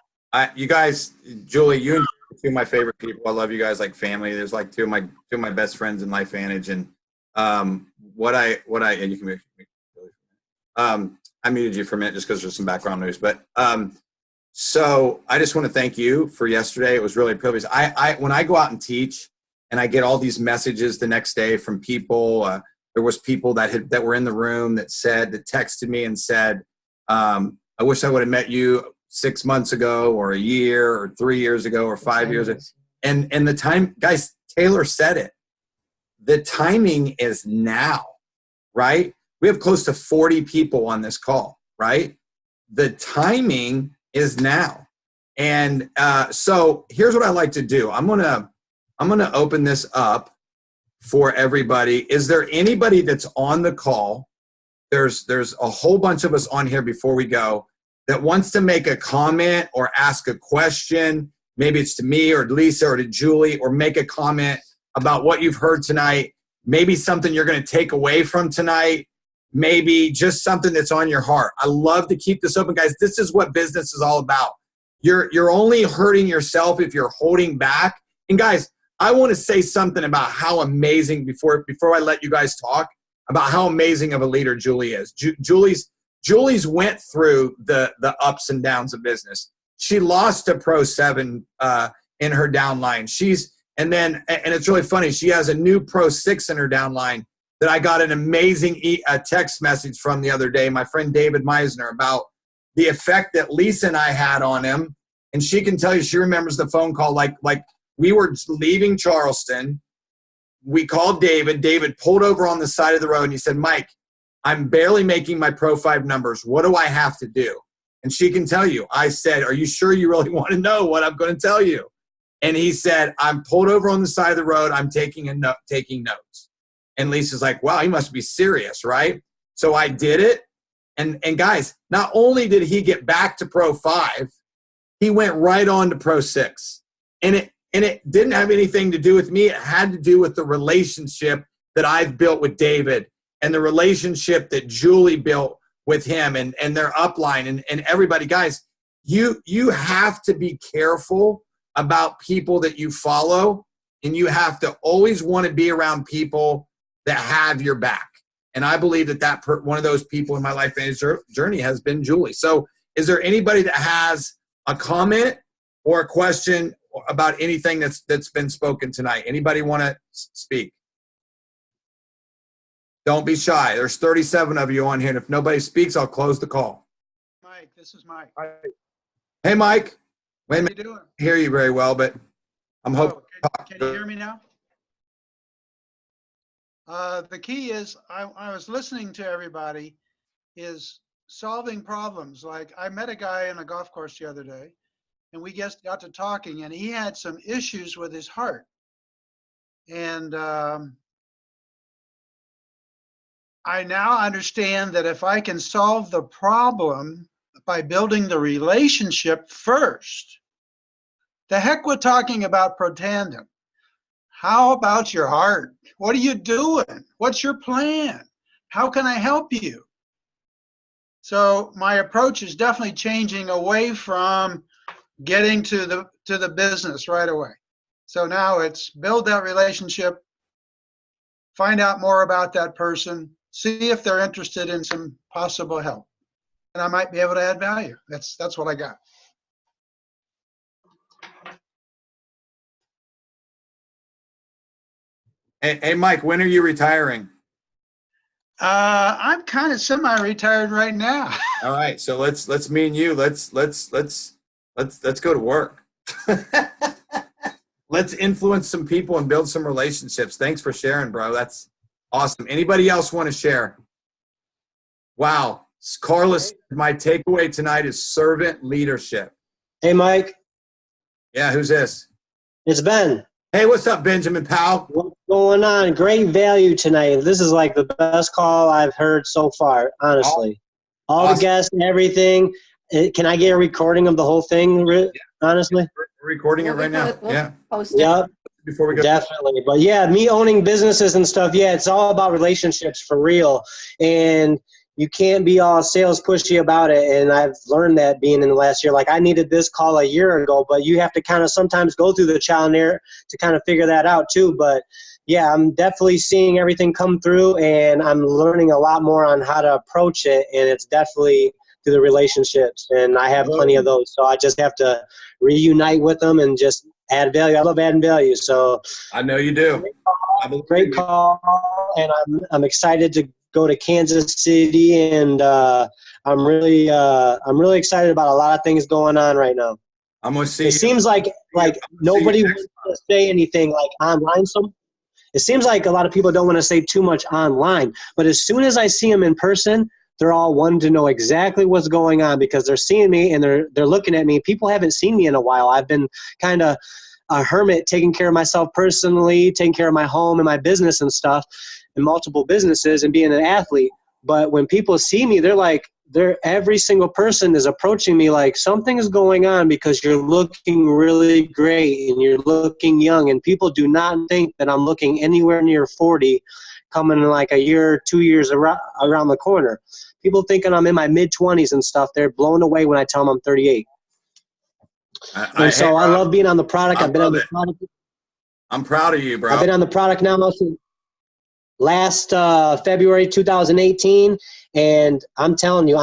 You guys, Julie, you and two of my favorite people. I love you guys like family. There's like two of my best friends in LifeVantage. And and you can I muted you for a minute just because there's some background noise. But so I just want to thank you for yesterday. It was really a privilege. When I go out and teach and I get all these messages the next day from people, there was people that were in the room that texted me and said, I wish I would have met you 6 months ago or a year or 3 years ago or 5 years ago. And the time, guys, Taylor said it. The timing is now, right? We have close to 40 people on this call, right? The timing is now. And so here's what I like to do. I'm gonna open this up for everybody. Is there anybody that's on the call? There's a whole bunch of us on here before we go that wants to make a comment or ask a question. Maybe it's to me or to Lisa or to Julie, or make a comment about what you've heard tonight. Maybe something you're going to take away from tonight. Maybe just something that's on your heart. I love to keep this open, guys. This is what business is all about. You're only hurting yourself if you're holding back. And guys, I want to say something about how amazing, before I let you guys talk, about how amazing of a leader Julie is. Julie's went through the ups and downs of business. She lost to Pro 7 in her downline. She's And then, and it's really funny, she has a new Pro 6 in her downline that I got an amazing text message from the other day, my friend David Meisner, about the effect that Lisa and I had on him. And she can tell you, she remembers the phone call, like we were leaving Charleston. We called David. David pulled over on the side of the road and he said, Mike, I'm barely making my Pro 5 numbers. What do I have to do? And she can tell you, I said, are you sure you really want to know what I'm going to tell you? And he said, I'm pulled over on the side of the road. I'm taking notes. And Lisa's like, wow, he must be serious, right? So I did it. And guys, not only did he get back to Pro 5, he went right on to Pro 6. And it didn't have anything to do with me. It had to do with the relationship that I've built with David and the relationship that Julie built with him and their upline and everybody. Guys, you have to be careful about people that you follow, and you have to always want to be around people that have your back. And I believe that one of those people in my life journey has been Julie. So is there anybody that has a comment or a question about anything that's been spoken tonight? Anybody want to speak? Don't be shy. There's 37 of you on here, and if nobody speaks, I'll close the call. Mike, this is Mike. Hey, Mike. Wait a minute. How you doing? I hear you very well, but I'm hoping. Can you hear me now? The key is, I was listening to everybody, is solving problems. Like, I met a guy in a golf course the other day, and we just got to talking, and he had some issues with his heart. And I now understand that if I can solve the problem by building the relationship first, the heck with talking about protandem. How about your heart? What are you doing? What's your plan? How can I help you? So my approach is definitely changing away from getting to the business right away. So now it's build that relationship, find out more about that person, see if they're interested in some possible help. And I might be able to add value. That's what I got. Hey, Mike, when are you retiring? I'm kind of semi-retired right now. All right, so let's me and you let's go to work. Let's influence some people and build some relationships. Thanks for sharing, bro. That's awesome. Anybody else want to share? Wow. Carlos, my takeaway tonight is servant leadership. Hey, Mike. Yeah, who's this? It's Ben. Hey, what's up, Benjamin Powell? What's going on? Great value tonight. This is like the best call I've heard so far, honestly. All the guests and everything. Can I get a recording of the whole thing, honestly? We're recording it right now. Yeah. Yep. Before we go. Definitely. But yeah, me owning businesses and stuff, yeah, it's all about relationships for real. And you can't be all sales pushy about it. And I've learned that being in the last year. Like, I needed this call a year ago, but you have to kind of sometimes go through the trial and error to kind of figure that out too. But yeah, I'm definitely seeing everything come through, and I'm learning a lot more on how to approach it. And it's definitely through the relationships, and I have plenty of those. So I just have to reunite with them and just add value. I love adding value. So I know you do. Great call, and I'm excited to go to Kansas City, and I'm really excited about a lot of things going on right now. I'm gonna see. It seems like nobody wants to say anything like online. It seems like a lot of people don't want to say too much online, but as soon as I see them in person, they're all wanting to know exactly what's going on because they're seeing me and they're looking at me. People haven't seen me in a while. I've been kind of a hermit, taking care of myself personally, taking care of my home and my business and stuff, and multiple businesses, and being an athlete. But when people see me, every single person is approaching me like something is going on because you're looking really great and you're looking young, and people do not think that I'm looking anywhere near 40 coming in like a year, 2 years around the corner. People thinking I'm in my mid-20s and stuff. They're blown away when I tell them I'm 38. I love being on the product. I've been on the product. I'm proud of you, bro. I've been on the product now since last February 2018, and I'm telling you,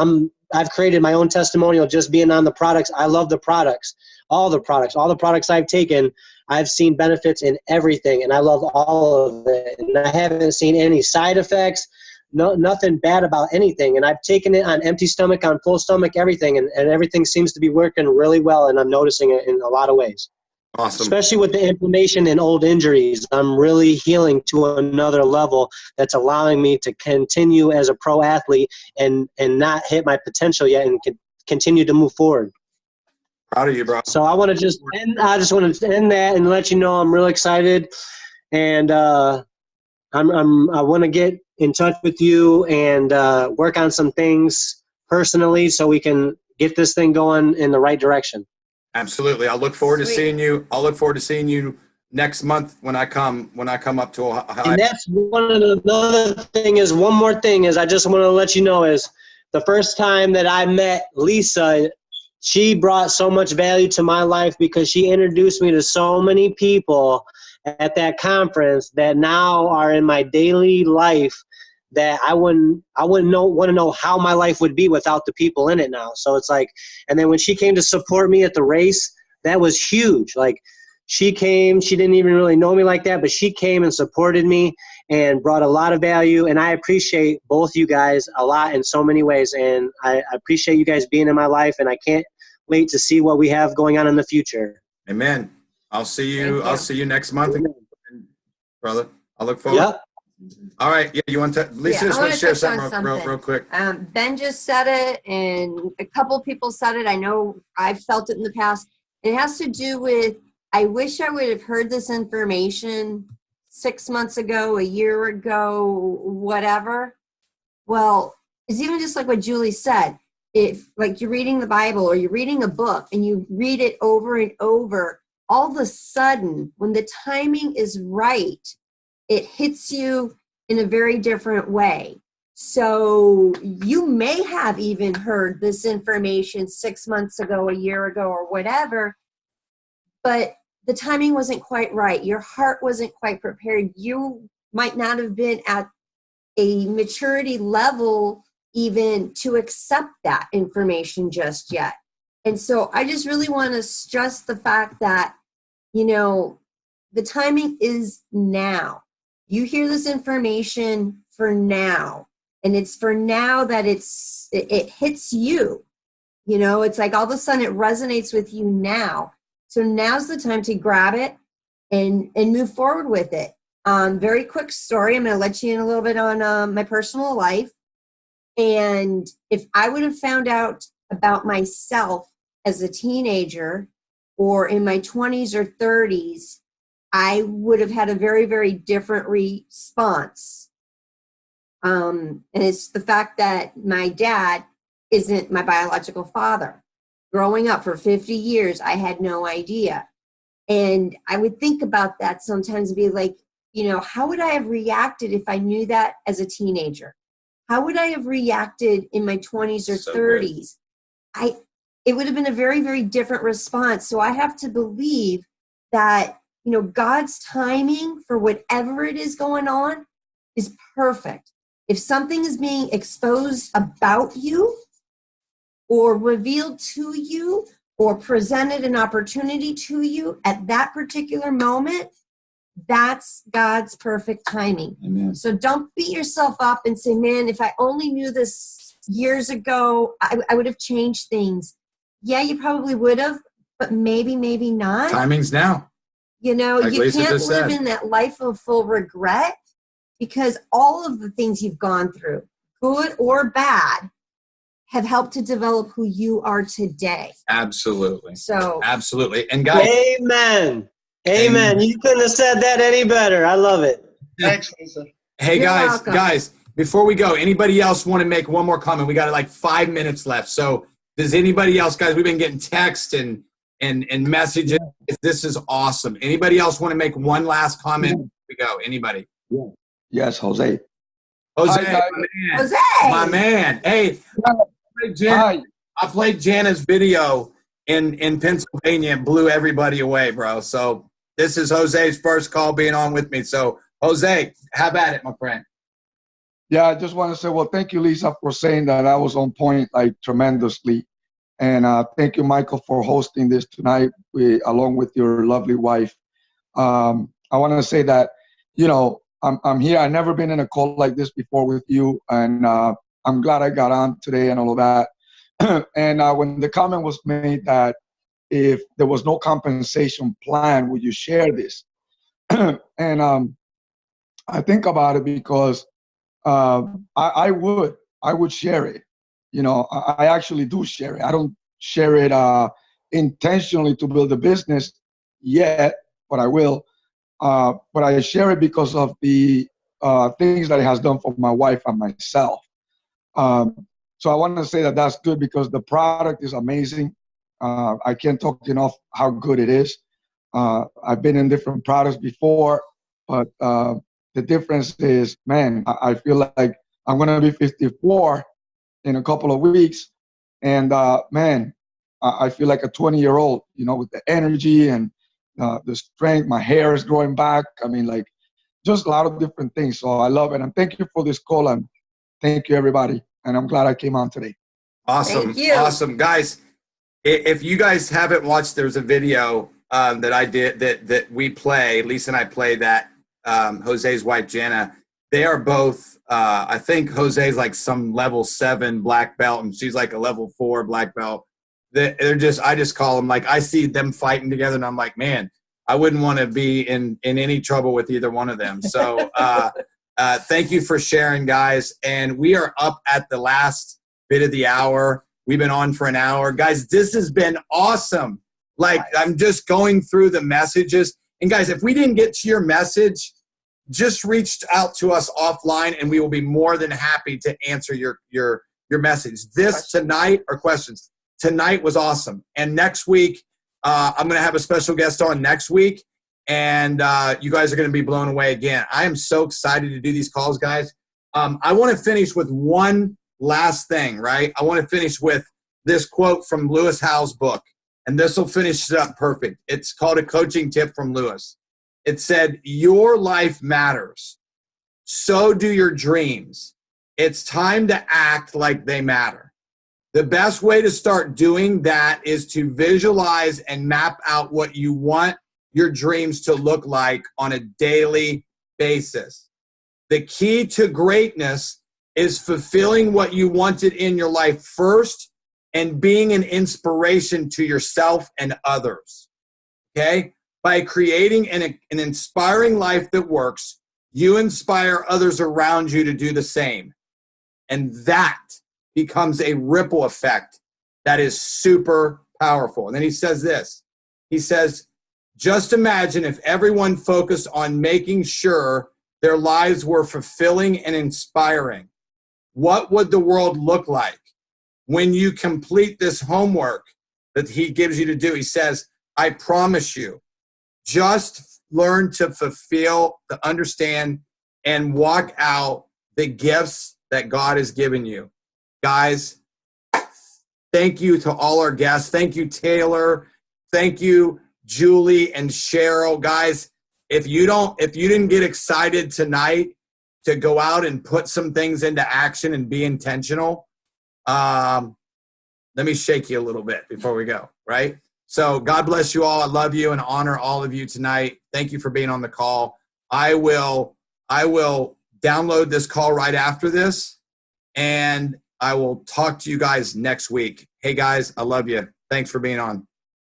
I've created my own testimonial just being on the products. I love the products, all the products I've taken. I've seen benefits in everything, and I love all of it. And I haven't seen any side effects, nothing bad about anything. And I've taken it on empty stomach, on full stomach, everything, and everything seems to be working really well, and I'm noticing it in a lot of ways. Awesome. Especially with the inflammation and old injuries, I'm really healing to another level that's allowing me to continue as a pro athlete and not hit my potential yet and continue to move forward. Proud of you, bro. So I want to just end that and let you know I'm really excited, and I want to get in touch with you and work on some things personally so we can get this thing going in the right direction. Absolutely. I'll look forward to seeing you. I'll look forward to seeing you next month when I come up to Ohio. And that's one more thing is I just want to let you know is the first time that I met Lisa, she brought so much value to my life because she introduced me to so many people at that conference that now are in my daily life that I wouldn't want to know how my life would be without the people in it now. So it's like, and then when she came to support me at the race, that was huge. Like she came, she didn't even really know me like that, but she came and supported me and brought a lot of value. And I appreciate both you guys a lot in so many ways. And I appreciate you guys being in my life, and I can't wait to see what we have going on in the future. Amen. I'll see you. I'll see you next month, brother. I look forward. Yep. All right. Yeah, you want to? Lisa, just want to share something real quick. Ben just said it, and a couple people said it. I know I've felt it in the past. It has to do with, I wish I would have heard this information 6 months ago, a year ago, whatever. Well, it's even just like what Julie said. If like you're reading the Bible or you're reading a book and you read it over and over, all of a sudden, when the timing is right, it hits you in a very different way. So you may have even heard this information 6 months ago, a year ago, or whatever, but the timing wasn't quite right. Your heart wasn't quite prepared. You might not have been at a maturity level even to accept that information just yet. And so I just really want to stress the fact that, you know, the timing is now. You hear this information for now, and it's for now that it hits you. You know, it's like all of a sudden it resonates with you now. So now's the time to grab it and move forward with it. Very quick story. I'm going to let you in a little bit on my personal life. And if I would have found out about myself as a teenager or in my 20s or 30s, I would have had a very, very different response. And it's the fact that my dad isn't my biological father. Growing up for 50 years, I had no idea. And I would think about that sometimes and be like, you know, how would I have reacted if I knew that as a teenager? How would I have reacted in my 20s or 30s? It would have been a very, very different response. So I have to believe that, you know, God's timing for whatever it is going on is perfect. If something is being exposed about you or revealed to you or presented an opportunity to you at that particular moment, that's God's perfect timing. Amen. So don't beat yourself up and say, man, if I only knew this years ago, I would have changed things. Yeah, you probably would have, but maybe not. Timing's now. You know, like you Lisa can't just live said. in that life of full regret because all of the things you've gone through, good or bad, have helped to develop who you are today. Absolutely. So absolutely. And guys, Amen. Amen. You couldn't have said that any better. I love it. Thanks, Lisa. hey You're guys, welcome. guys, before we go, anybody else want to make one more comment? We got like 5 minutes left. So does anybody else, guys, we've been getting texts and messages. This is awesome. Anybody else want to make one last comment? Here we go. Anybody? Yes, Jose. Jose, Hi, my man. Jose! My man. Hey, Hi. I played Jana's video in Pennsylvania and blew everybody away, bro. So this is Jose's first call being on with me. So, Jose, have at it, my friend. Yeah, I just want to say, well, thank you, Lisa, for saying that I was on point, like, tremendously. And thank you, Michael, for hosting this tonight along with your lovely wife. I want to say that, you know, I'm here. I've never been in a call like this before with you, and I'm glad I got on today and all of that. And when the comment was made that if there was no compensation plan, would you share this? And I think about it because I would share it. You know, I actually do share it. I don't share it intentionally to build a business yet, but I will. But I share it because of the things that it has done for my wife and myself. So I want to say that that's good because the product is amazing. I can't talk enough how good it is. I've been in different products before, but the difference is, man, I feel like I'm going to be 54 in a couple of weeks. And man, I feel like a 20-year-old, you know, with the energy and the strength. My hair is growing back. I mean, like, just a lot of different things. So I love it. And thank you for this call. And thank you, everybody. And I'm glad I came on today. Awesome. Thank you. Awesome. Guys, if you guys haven't watched, there's a video that I did that we play, Lisa and I play that Jose's wife, Jenna. They are both, I think Jose's like some level 7 black belt and she's like a level 4 black belt. They're just, I just call them, like, I see them fighting together and I'm like, man, I wouldn't want to be in any trouble with either one of them. So thank you for sharing, guys. And we are up at the last bit of the hour. We've been on for an hour. Guys, this has been awesome. Like, I'm just going through the messages. And guys, if we didn't get to your message, just reach out to us offline and we will be more than happy to answer your message. This tonight, or questions, tonight was awesome. And next week, I'm going to have a special guest on next week. And you guys are going to be blown away again. I am so excited to do these calls, guys. I want to finish with one last thing, right? I want to finish with this quote from Lewis Howes' book. And this will finish it up perfect. It's called A Coaching Tip from Lewis. It said, your life matters. So do your dreams. It's time to act like they matter. The best way to start doing that is to visualize and map out what you want your dreams to look like on a daily basis. The key to greatness is fulfilling what you wanted in your life first and being an inspiration to yourself and others. Okay? By creating an inspiring life that works, you inspire others around you to do the same. And that becomes a ripple effect that is super powerful. And then he says this. He says, just imagine if everyone focused on making sure their lives were fulfilling and inspiring. What would the world look like when you complete this homework that he gives you to do? He says, I promise you, just learn to fulfill, to understand, and walk out the gifts that God has given you. Guys, thank you to all our guests. Thank you, Taylor. Thank you, Julie and Cheryl. Guys, if you didn't get excited tonight to go out and put some things into action and be intentional, let me shake you a little bit before we go, right? So God bless you all. I love you and honor all of you tonight. Thank you for being on the call. I will download this call right after this, and I will talk to you guys next week. Hey, guys, I love you. Thanks for being on.